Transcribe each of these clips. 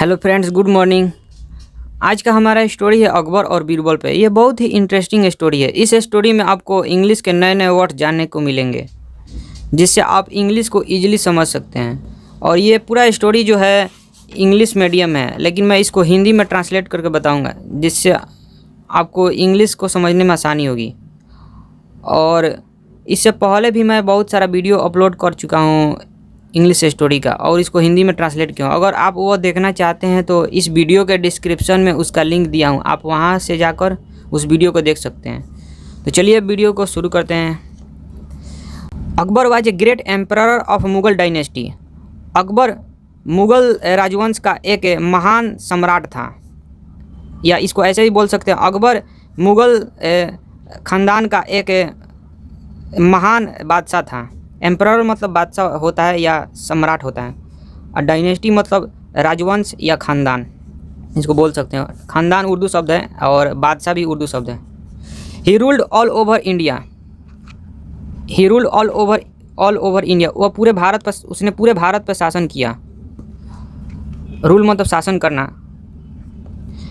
Hello friends, good morning. आज का हमारा स्टोरी है अकबर और बीरबल पे। ये बहुत ही इंटरेस्टिंग स्टोरी है। इस स्टोरी में आपको इंग्लिश के नए नए वर्ड जानने को मिलेंगे, जिससे आप इंग्लिश को ईजिली समझ सकते हैं। और ये पूरा स्टोरी जो है इंग्लिश मीडियम है, लेकिन मैं इसको हिंदी में ट्रांसलेट करके बताऊंगा, जिससे आपको इंग्लिश को समझने में आसानी होगी। और इससे पहले भी मैं बहुत सारा वीडियो अपलोड कर चुका हूँ इंग्लिश स्टोरी का, और इसको हिंदी में ट्रांसलेट किया हूँ। अगर आप वो देखना चाहते हैं तो इस वीडियो के डिस्क्रिप्शन में उसका लिंक दिया हूँ, आप वहाँ से जाकर उस वीडियो को देख सकते हैं। तो चलिए वीडियो को शुरू करते हैं। Akbar was a great emperor of Mughal dynasty. Akbar Mughal राजवंश का एक महान सम्राट था, या इसको ऐसे ही बोल सकते हैं, अकबर मुगल ख़ानदान का एक महान बादशाह था। एम्परर मतलब बादशाह होता है या सम्राट होता है, और डायनेस्टी मतलब राजवंश या ख़ानदान, इसको बोल सकते हैं। ख़ानदान उर्दू शब्द है और बादशाह भी उर्दू शब्द है। He ruled all over India. He ruled all over India. वह पूरे भारत पर, उसने पूरे भारत पर शासन किया। रूल मतलब शासन करना।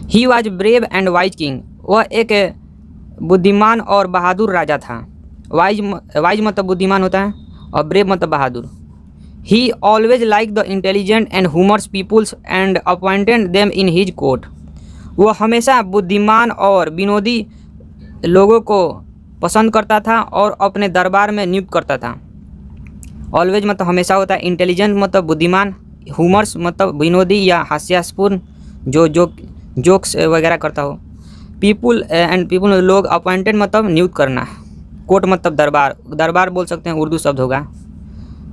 He was brave and wise king. वह एक बुद्धिमान और बहादुर राजा था। वाइज मतलब बुद्धिमान होता है और ब्रेव मतलब बहादुर। He always like the intelligent and humorous peoples and appointed them in his court. वह हमेशा बुद्धिमान और विनोदी लोगों को पसंद करता था और अपने दरबार में नियुक्त करता था। ऑलवेज मतलब हमेशा होता है, इंटेलिजेंट मतलब बुद्धिमान, ह्यूमरस मतलब विनोदी या हास्यास्पूर्ण जो जोक्स वगैरह करता हो। पीपुल एंड पीपुल लोग, अपॉइंटेड मतलब नियुक्त करना, कोर्ट मतलब दरबार बोल सकते हैं, उर्दू शब्द होगा,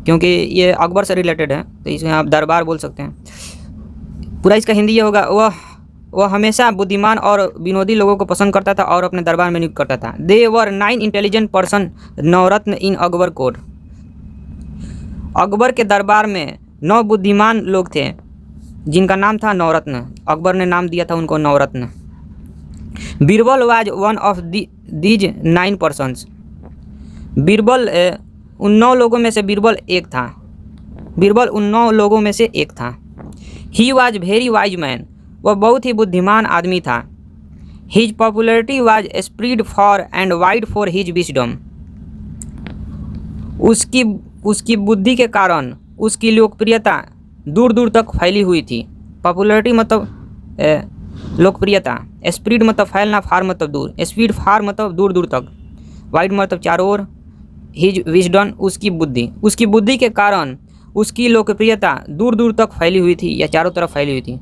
क्योंकि ये अकबर से रिलेटेड है तो इसमें आप दरबार बोल सकते हैं। पूरा इसका हिंदी ये होगा, वह हमेशा बुद्धिमान और विनोदी लोगों को पसंद करता था और अपने दरबार में नियुक्त करता था। दे वर 9 इंटेलिजेंट पर्सन नवरत्न इन अकबर कोर्ट। अकबर के दरबार में 9 बुद्धिमान लोग थे जिनका नाम था नवरत्न। अकबर ने नाम दिया था उनको Navratna. Birbal was one of these 9 persons. Birbal उन 9 लोगों में से बीरबल एक था। बीरबल उन 9 लोगों में से एक था। He was very wise man. वह बहुत ही बुद्धिमान आदमी था। His popularity was spread for and wide for his wisdom. उसकी बुद्धि के कारण उसकी लोकप्रियता दूर दूर तक फैली हुई थी। पॉपुलरिटी मतलब लोकप्रियता, स्प्रेड मतलब फैलना, फार मतलब दूर, स्पीड फार मतलब दूर दूर तक, वाइड मतलब चारों ओर, हिज विजडम उसकी बुद्धि के कारण उसकी लोकप्रियता दूर दूर तक फैली हुई थी या चारों तरफ फैली हुई थी।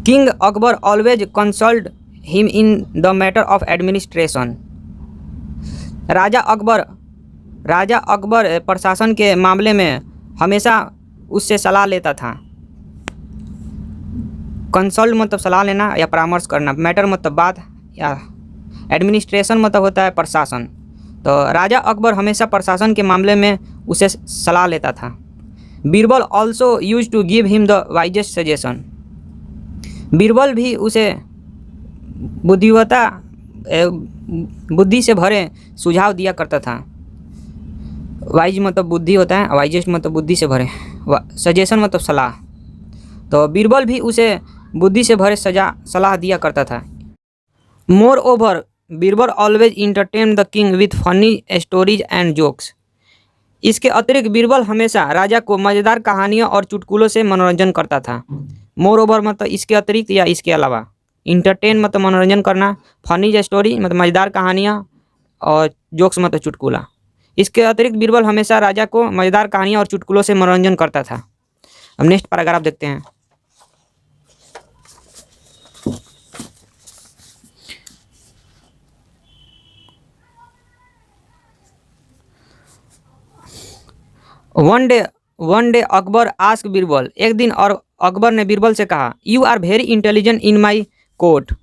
King Akbar always consult him in the matter of administration. राजा अकबर प्रशासन के मामले में हमेशा उससे सलाह लेता था। कंसल्ट मतलब सलाह लेना या परामर्श करना, मैटर मतलब बात, या एडमिनिस्ट्रेशन मतलब होता है प्रशासन। तो राजा अकबर हमेशा प्रशासन के मामले में उसे सलाह लेता था। Birbal also use to give him the wisest suggestion. Birbal भी उसे बुद्धि से भरे सुझाव दिया करता था। वाइज मतलब बुद्धि होता है, वाइजेस्ट मतलब बुद्धि से भरे, सजेशन मतलब सलाह। तो बीरबल भी उसे बुद्धि से भरे सलाह दिया करता था। More over Birbal always entertain the king with funny stories and jokes. इसके अतिरिक्त बीरबल हमेशा राजा को मज़ेदार कहानियों और चुटकुलों से मनोरंजन करता था। मोर ओवर मतलब इसके अतिरिक्त या इसके अलावा, इंटरटेन मतलब मनोरंजन करना, फनी स्टोरी मतलब मज़ेदार कहानियाँ, और जोक्स मतलब चुटकुला। इसके अतिरिक्त बीरबल हमेशा राजा को मज़ेदार कहानियाँ और चुटकुलों से मनोरंजन करता था। अब नेक्स्ट पैराग्राफ देखते हैं। One day Akbar ask Birbal. एक दिन और अकबर ने बीरबल से कहा, you are very intelligent in my court.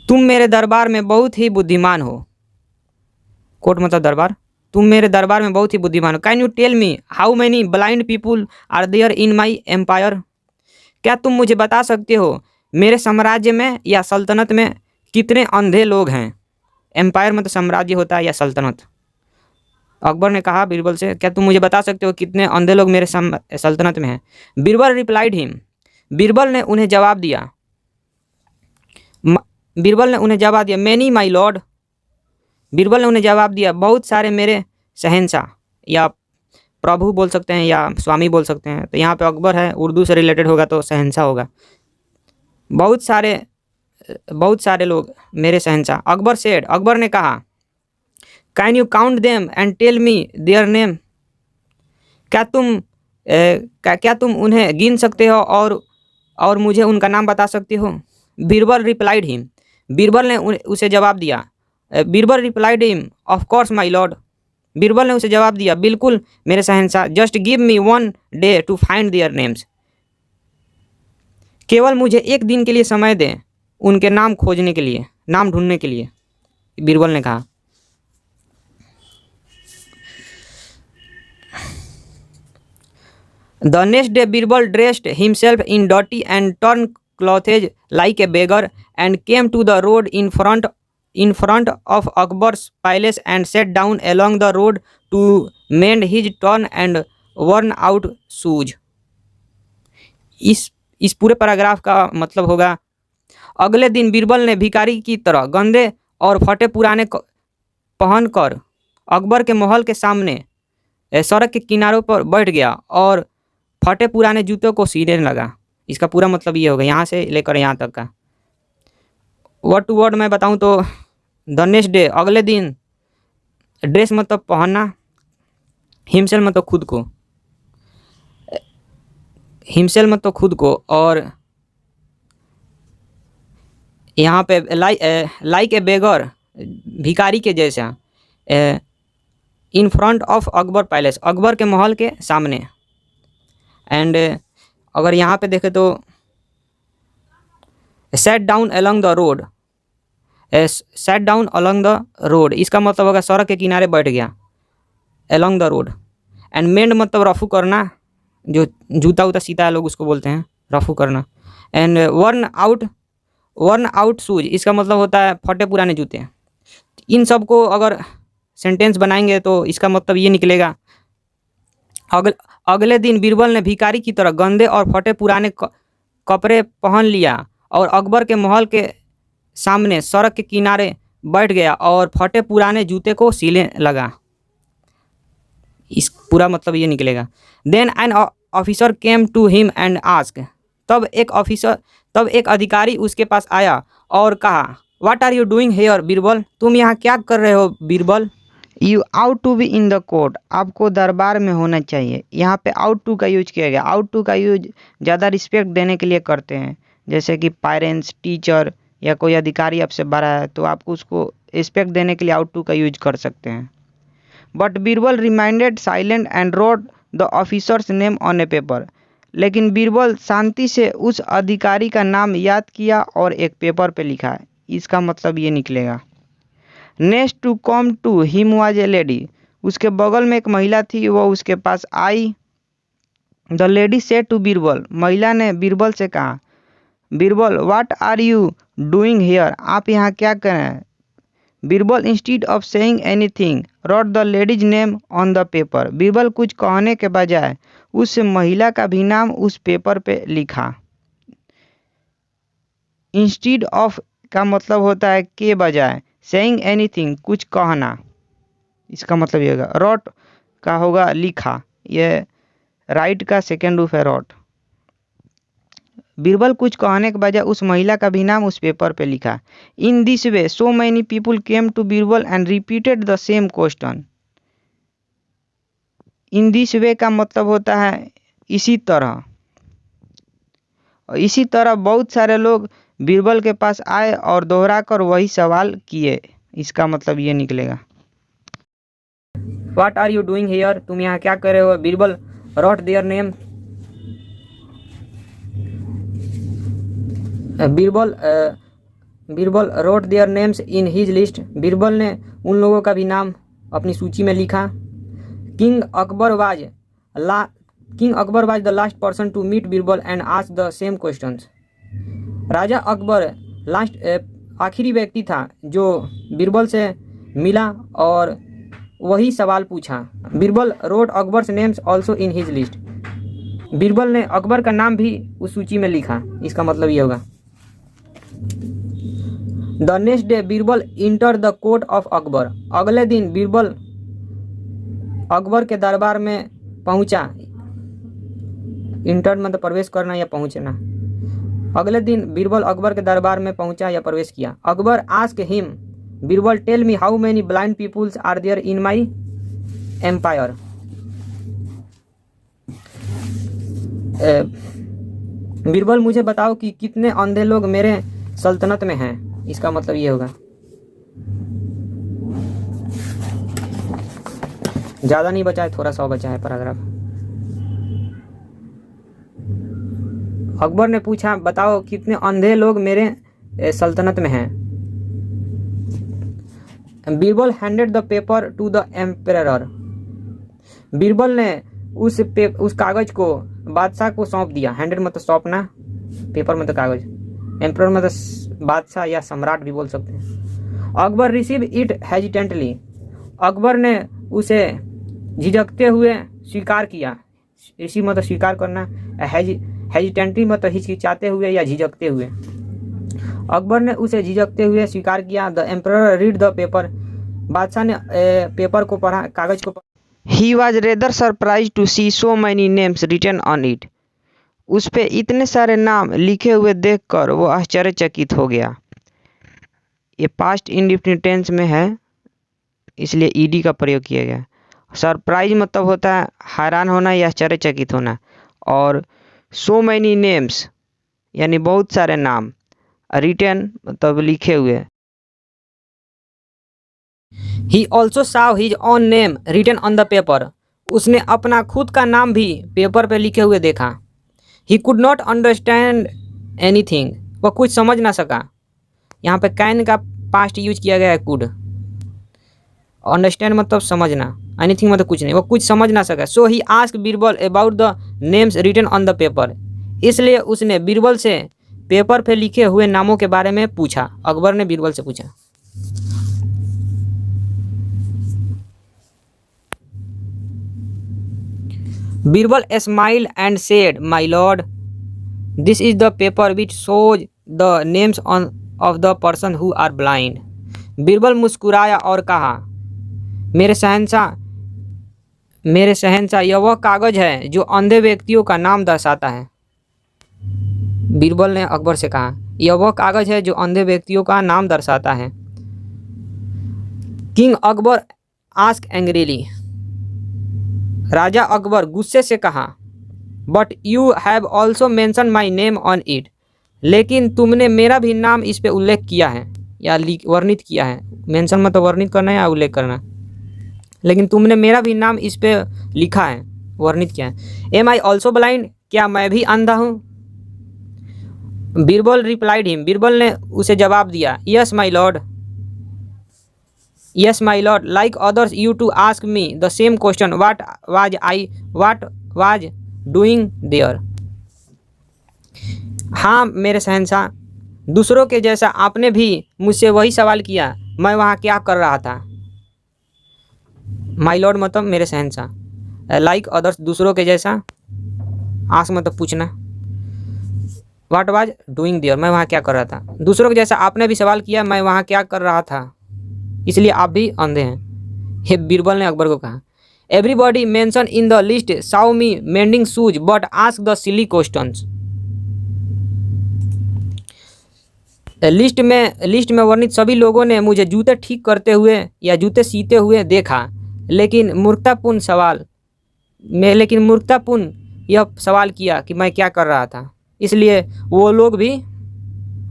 तुम मेरे दरबार में बहुत ही बुद्धिमान हो। कोर्ट मतलब दरबार। तुम मेरे दरबार में बहुत ही बुद्धिमान हो। Can you tell me how many blind people are there in my empire. क्या तुम मुझे बता सकते हो मेरे साम्राज्य में या सल्तनत में कितने अंधे लोग हैं। एम्पायर मतलब साम्राज्य होता है या सल्तनत। अकबर ने कहा बीरबल से, क्या तुम मुझे बता सकते हो कितने अंधे लोग मेरे सल्तनत में हैं? बीरबल रिप्लाइड हिम, बीरबल ने उन्हें जवाब दिया, बीरबल ने उन्हें जवाब दिया, मैनी माई लॉर्ड, बीरबल ने उन्हें जवाब दिया, बहुत सारे मेरे शहंशाह, या प्रभु बोल सकते हैं या स्वामी बोल सकते हैं। तो यहाँ पे अकबर है, उर्दू से रिलेटेड होगा तो शहंशाह होगा। बहुत सारे लोग मेरे शहंशाह। अकबर सेड, अकबर ने कहा, can you count them and tell me their name, क्या तुम उन्हें गिन सकते हो और मुझे उनका नाम बता सकते हो? बीरबल रिप्लाइड हिम, बीरबल ने उसे जवाब दिया, Birbal replied him, of course my lord, Birbal ने उसे जवाब दिया, बिल्कुल मेरे शहंशाह, just give me 1 day to find their names, केवल मुझे 1 दिन के लिए समय दें उनके नाम खोजने के लिए, नाम ढूंढने के लिए, बीरबल ने कहा। The next day Birbal dressed himself in dirty and torn clothes like a beggar and came to the road in front of Akbar's palace and sat down along the road to mend his torn and worn out shoes। इस पूरे paragraph का मतलब होगा, अगले दिन बीरबल ने भिखारी की तरह गंदे और फटे पुराने पहनकर अकबर के महल के सामने सड़क के किनारों पर बैठ गया और फटे पुराने जूतों को सीने लगा। इसका पूरा मतलब ये होगा यहाँ से लेकर यहाँ तक का। वर्ड टू वर्ड मैं बताऊँ तो द नेक्स्ट डे, अगले दिन, ड्रेस मतलब पहनना, हिमसेल मतलब खुद को, हिमसेल मतलब खुद को, और यहाँ पे लाइक ए बेगर, भिखारी के जैसा, in front of Akbar palace, Akbar के महल के सामने। एंड अगर यहाँ पे देखें तो set down along the road, set down along the road, इसका मतलब होगा सड़क के किनारे बैठ गया, अलॉन्ग द रोड। एंड मेंड मतलब रफू करना, जो जूता उता सीता है लोग उसको बोलते हैं रफू करना। एंड वर्न आउट शूज, इसका मतलब होता है फटे पुराने जूते। इन सब को अगर सेंटेंस बनाएंगे तो इसका मतलब ये निकलेगा, अगले दिन बीरबल ने भिखारी की तरह गंदे और फटे पुराने कपड़े पहन लिया और अकबर के महल के सामने सड़क के किनारे बैठ गया और फटे पुराने जूते को सीने लगा। इस पूरा मतलब ये निकलेगा। Then an officer came to him and ask, तब एक अधिकारी उसके पास आया और कहा, what are you doing here Birbal, तुम यहाँ क्या कर रहे हो Birbal? You ought to be in the court, आपको दरबार में होना चाहिए। यहाँ पे आउट टू का यूज किया गया। आउट टू का यूज ज़्यादा रिस्पेक्ट देने के लिए करते हैं, जैसे कि पेरेंट्स, टीचर या कोई अधिकारी आपसे बड़ा है तो आपको उसको रिस्पेक्ट देने के लिए आउट टू का यूज कर सकते हैं। But Birbal reminded silent and road the officers name on A paper, लेकिन बीरबल शांति से उस अधिकारी का नाम याद किया और एक पेपर पे लिखा। इसका मतलब ये निकलेगा, next to come to him was a lady, उसके बगल में एक महिला थी, वह उसके पास आई। The lady said to Birbal, महिला ने बीरबल से कहा, Birbal what are you doing here, आप यहाँ क्या कर रहे हैं? Birbal instead of saying anything wrote the lady's name on the paper, Birbal कुछ कहने के बजाय उस महिला का भी नाम उस पेपर पे लिखा। इंस्टीड ऑफ का मतलब होता है के बजाय, सेइंग एनीथिंग कुछ कहना, इसका मतलब ये होगा। रोट का होगा लिखा, ये राइट का सेकेंड रूप है रोट। बीरबल कुछ कहने के बजाय उस महिला का भी नाम उस पेपर पे लिखा। In this way so many people came to Birbal and repeated the same question. In this way का मतलब होता है इसी तरह, इसी तरह बहुत सारे लोग बीरबल के पास आए और दोहराकर वही सवाल किए। इसका मतलब ये निकलेगा, what are you doing here, तुम यहाँ क्या कर रहे हो? Birbal wrote their name, Birbal wrote their names in his list, Birbal ने उन लोगों का भी नाम अपनी सूची में लिखा। King Akbar was the last person to meet Birbal and ask the same questions, राजा अकबर आखिरी व्यक्ति था जो बीरबल से मिला और वही सवाल पूछा। Birbal wrote Akbar's names also in his list. Birbal ने अकबर का नाम भी उस सूची में लिखा। इसका मतलब ये होगा। The next day Birbal enter the court of Akbar. अगले दिन बीरबल अकबर के दरबार में पहुंचा। इंटर मतलब प्रवेश करना या पहुंचना। अगले दिन बीरबल अकबर के दरबार में पहुंचा या प्रवेश किया। Akbar ask him, Birbal tell me how many blind peoples are there in my empire. Birbal मुझे बताओ कि कितने अंधे लोग मेरे सल्तनत में हैं। इसका मतलब ये होगा। ज़्यादा नहीं बचा है, थोड़ा सा बचा है पैराग्राफ। अकबर ने पूछा बताओ कितने अंधे लोग मेरे सल्तनत में हैं। Birbal handed the paper two the emperor. Birbal ने उस कागज को बादशाह को सौंप दिया। हैंडेड मतलब सौंपना, पेपर मतलब कागज, एम्परर मतलब बादशाह या सम्राट भी बोल सकते हैं। Akbar receive it hesitantly. Akbar ने उसे झिझकते हुए स्वीकार किया। रिसीव मतलब स्वीकार करना, हेजिटेंटली मतलब हिचकिचाते हुए या झिझकते हुए। अकबर ने उसे झिझकते हुए स्वीकार किया। The emperor read the paper. बादशाह ने पेपर को पढ़ा, कागज को पढ़ा। He was rather surprise to see so many names written on it. उस पे इतने सारे नाम लिखे हुए देखकर वो आश्चर्यचकित हो गया। ये पास्ट इंडेफिनिट टेंस में है, इसलिए ईडी का प्रयोग किया गया। सरप्राइज मतलब होता है हैरान होना या आश्चर्यचकित होना, और सो मैनी नेम्स यानी बहुत सारे नाम, रिटन मतलब लिखे हुए। He also saw his own name written on the paper। उसने अपना खुद का नाम भी पेपर पे लिखे हुए देखा। He could not understand anything। वह कुछ समझ ना सका। यहाँ पे कैन का पास्ट यूज किया गया है, कुड। अंडरस्टैंड मतलब समझना, एनीथिंग मतलब कुछ नहीं, वह कुछ समझ ना सका। So he ask Birbal about the names written on the paper. इसलिए उसने बीरबल से पेपर पे लिखे हुए नामों के बारे में पूछा। अकबर ने बीरबल से पूछा। Birbal smile and said, my lord, this is the paper which shows the names of the person who are blind. Birbal मुस्कुराया और कहा, मेरे शहंशाह, यह वह कागज है जो अंधे व्यक्तियों का नाम दर्शाता है। बीरबल ने अकबर से कहा, यह वह कागज है जो अंधे व्यक्तियों का नाम दर्शाता है। King Akbar ask angrily. राजा अकबर गुस्से से कहा, but you have also mention my name on it. लेकिन तुमने मेरा भी नाम इस पे उल्लेख किया है या वर्णित किया है। मेंशन मतलब वर्णित करना या उल्लेख करना। लेकिन तुमने मेरा भी नाम इस पे लिखा है, वर्णित किया है। एम आई ऑल्सो ब्लाइंड, क्या मैं भी अंधा हूँ? Birbal replied him. बीरबल ने उसे जवाब दिया, yes my lord, yes my lord, like others you too ask me the same question, what was doing there. हाँ मेरे शहंशाह, दूसरों के जैसा आपने भी मुझसे वही सवाल किया, मैं वहाँ क्या कर रहा था। माई लॉर्ड मतलब मेरे शहंशाह, लाइक अदर्स दूसरों के जैसा, आस्क मतलब पूछना, व्हाट वाज डूइंग देयर मैं वहाँ क्या कर रहा था। दूसरों के जैसा आपने भी सवाल किया, मैं वहाँ क्या कर रहा था, इसलिए आप भी अंधे हैं। हे बीरबल ने अकबर को कहा, everybody mention in the list saw me mending shoes but ask the silly questions. List में वर्णित सभी लोगों ने मुझे जूते ठीक करते हुए या जूते सीते हुए देखा, लेकिन मूर्खतापूर्ण यह सवाल किया कि मैं क्या कर रहा था, इसलिए वो लोग भी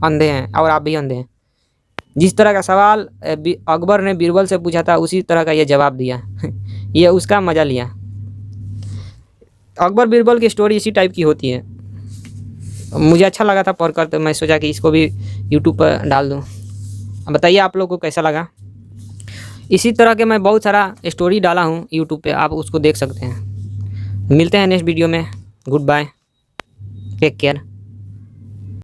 अंधे हैं और आप भी अंधे हैं। जिस तरह का सवाल अकबर ने बीरबल से पूछा था, उसी तरह का यह जवाब दिया। यह उसका मज़ा लिया। अकबर बीरबल की स्टोरी इसी टाइप की होती है। मुझे अच्छा लगा था पढ़कर, तो मैं सोचा कि इसको भी यूट्यूब पर डाल दूँ। बताइए आप लोग को कैसा लगा। इसी तरह के मैं बहुत सारा स्टोरी डाला हूँ यूट्यूब पे, आप उसको देख सकते हैं। मिलते हैं नेक्स्ट वीडियो में। Goodbye, take care.